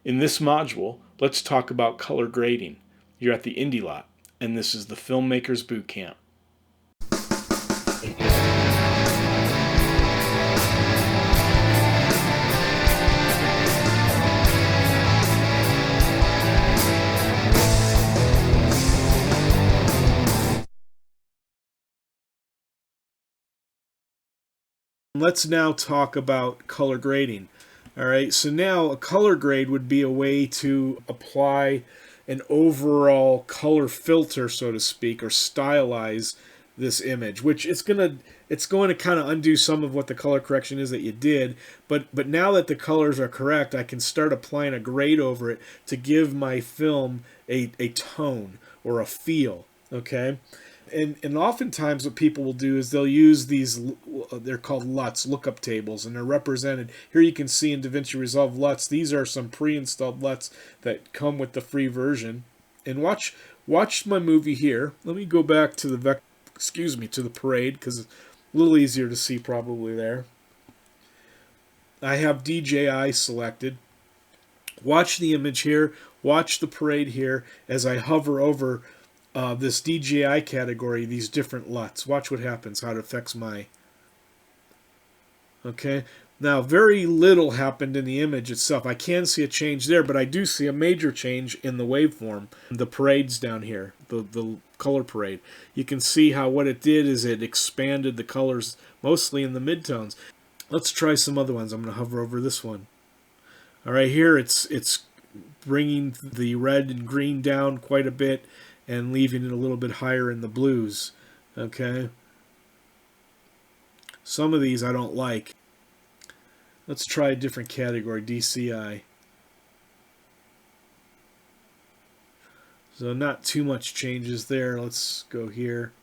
In this module, let's talk about color grading. You're at the TheIndieLot, and this is the Filmmakers Bootcamp. Let's now talk about color grading. All right, so now a color grade would be a way to apply an overall color filter, so to speak, or stylize this image, which it's going to kind of undo some of what the color correction is that you did, but now that the colors are correct, I can start applying a grade over it to give my film a tone or a feel, okay? And oftentimes what people will do is they'll use these, they're called LUTs, lookup tables, and they're represented. Here you can see in DaVinci Resolve LUTs. These are some pre-installed LUTs that come with the free version. And watch my movie here. Let me go back to the to the parade, because it's a little easier to see probably there. I have DJI selected. Watch the image here. Watch the parade here as I hover over this DJI category, these different LUTs. Watch what happens, how it affects my... Okay, now very little happened in the image itself. I can see a change there, but I do see a major change in the waveform. The parade's down here, the color parade. You can see how what it did is it expanded the colors, mostly in the midtones. Let's try some other ones. I'm going to hover over this one. All right, here it's bringing the red and green down quite a bit and leaving it a little bit higher in the blues. Okay. Some of these I don't like. Let's try a different category, DCI. So not too much changes there. Let's go here.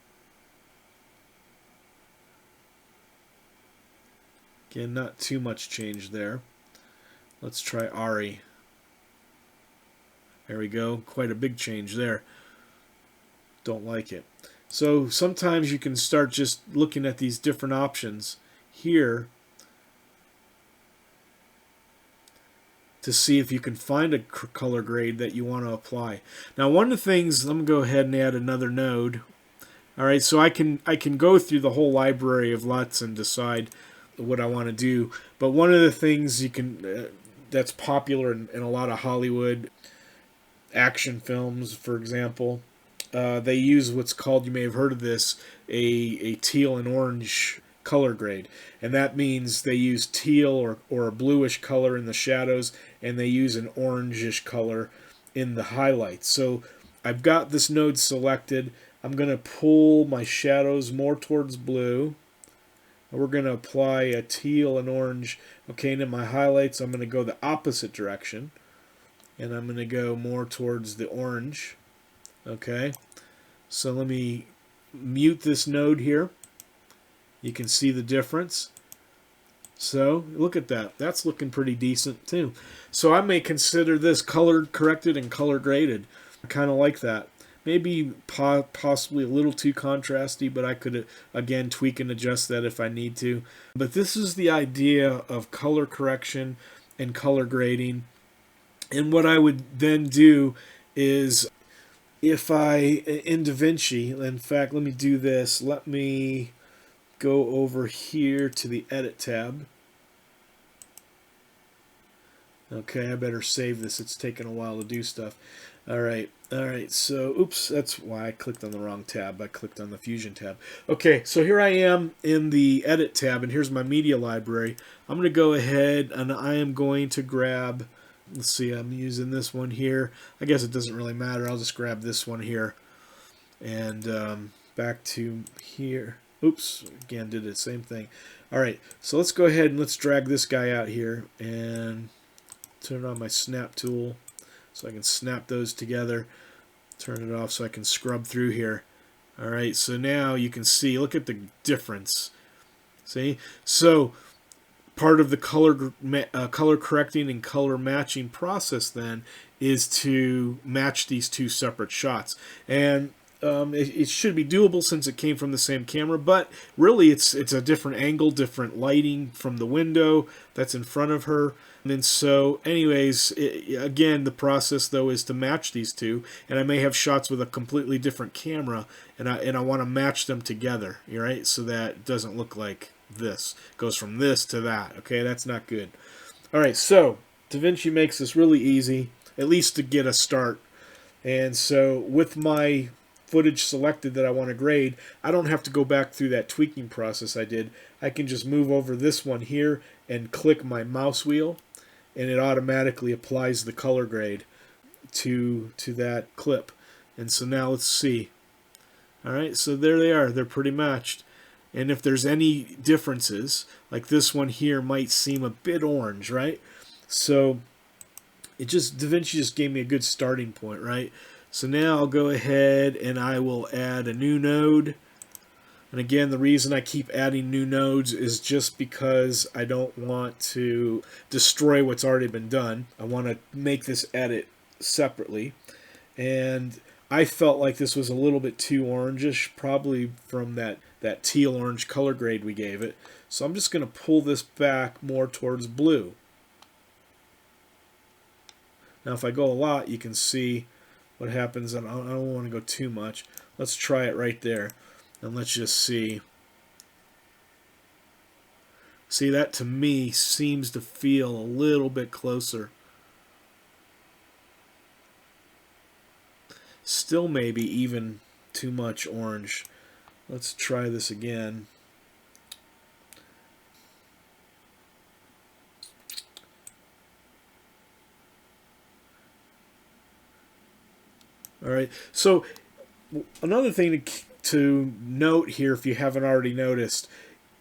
Again, not too much change there. Let's try ARI. There we go. Quite a big change there. Don't like it. So sometimes you can start just looking at these different options here to see if you can find a color grade that you want to apply. Now one of the things, let me go ahead and add another node. All right, so I can go through the whole library of LUTs and decide what I want to do. But one of the things you can that's popular in a lot of Hollywood action films, for example, they use what's called, you may have heard of this, a teal and orange color grade. And that means they use teal or a bluish color in the shadows, and they use an orangish color in the highlights. So I've got this node selected. I'm going to pull my shadows more towards blue. And we're going to apply a teal and orange. Okay, and in my highlights, I'm going to go the opposite direction. And I'm going to go more towards the orange. Okay, so let me mute this node here. You can see the difference. So look at that. That's looking pretty decent too. So I may consider this color corrected and color graded. I kind of like that. Maybe possibly a little too contrasty, but I could again tweak and adjust that if I need to. But this is the idea of color correction and color grading. And what I would then do is, if I, in DaVinci, in fact, let me do this. Let me go over here to the Edit tab. Okay, I better save this. It's taken a while to do stuff. All right, so, oops, that's why I clicked on the wrong tab. I clicked on the Fusion tab. Okay, so here I am in the Edit tab, and here's my media library. I'm going to go ahead, and I am going to grab... Let's see, I'm using this one here. I guess it doesn't really matter. I'll just grab this one here. And back to here. Oops, again, did the same thing. All right, so let's go ahead and let's drag this guy out here and turn on my snap tool so I can snap those together. Turn it off so I can scrub through here. All right, so now you can see, look at the difference. See? So part of the color correcting and color matching process then is to match these two separate shots. And it should be doable since it came from the same camera, but really it's a different angle, different lighting from the window that's in front of her. And so anyways, again, the process though is to match these two, and I may have shots with a completely different camera, and I want to match them together, right? So that it doesn't look like this. It goes from this to that. Okay, that's not good. All right, so DaVinci makes this really easy, at least to get a start. And so with my footage selected that I want to grade, I don't have to go back through that tweaking process I did. I can just move over this one here and click my mouse wheel, and it automatically applies the color grade to that clip. And so now let's see. All right, so there they are. They're pretty matched. And if there's any differences, like this one here might seem a bit orange, right? So DaVinci just gave me a good starting point, right? So now I'll go ahead and I will add a new node. And again, the reason I keep adding new nodes is just because I don't want to destroy what's already been done. I want to make this edit separately. And I felt like this was a little bit too orangish, probably from that teal orange color grade we gave it. So I'm just going to pull this back more towards blue. Now if I go a lot, you can see what happens. And I don't want to go too much. Let's try it right there. And let's just see. See, that to me seems to feel a little bit closer. Still maybe even too much orange. Let's try this again. All right, so another thing to note here, if you haven't already noticed,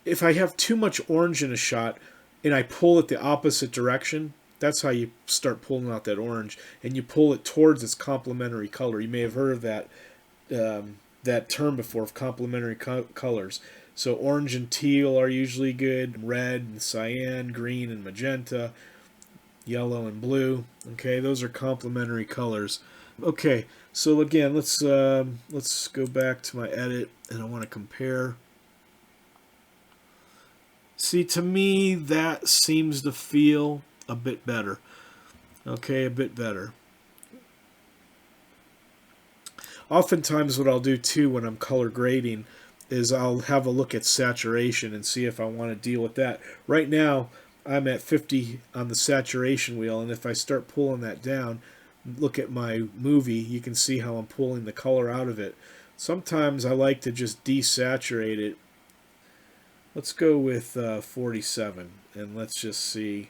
if I have too much orange in a shot and I pull it the opposite direction, that's how you start pulling out that orange, and you pull it towards its complementary color. You may have heard of that term before, of complementary colors. So orange and teal are usually good, red and cyan, green and magenta, yellow and blue. Okay, those are complementary colors. Okay, so again, let's go back to my edit, and I want to compare. See, to me, that seems to feel a bit better. Okay, a bit better. Oftentimes what I'll do too when I'm color grading is I'll have a look at saturation and see if I want to deal with that. Right now, I'm at 50 on the saturation wheel, and if I start pulling that down, look at my movie, you can see how I'm pulling the color out of it. Sometimes I like to just desaturate it. Let's go with 47, and let's just see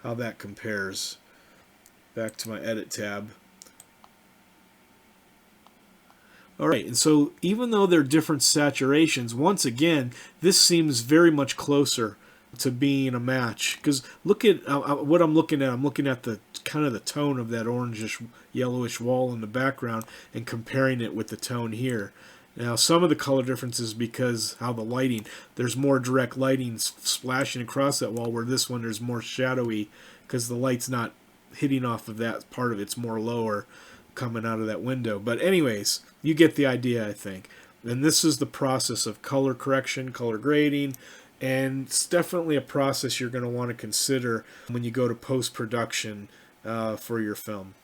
how that compares. Back to my edit tab. Alright, and so even though they're different saturations, once again, this seems very much closer to being a match. Because look at what I'm looking at. I'm looking at the kind of the tone of that orangish, yellowish wall in the background and comparing it with the tone here. Now, some of the color differences because how the lighting, there's more direct lighting splashing across that wall, where this one there's more shadowy because the light's not hitting off of that part of it's more lower coming out of that window. But anyways, you get the idea, I think. And this is the process of color correction, color grading, and it's definitely a process you're going to want to consider when you go to post-production for your film.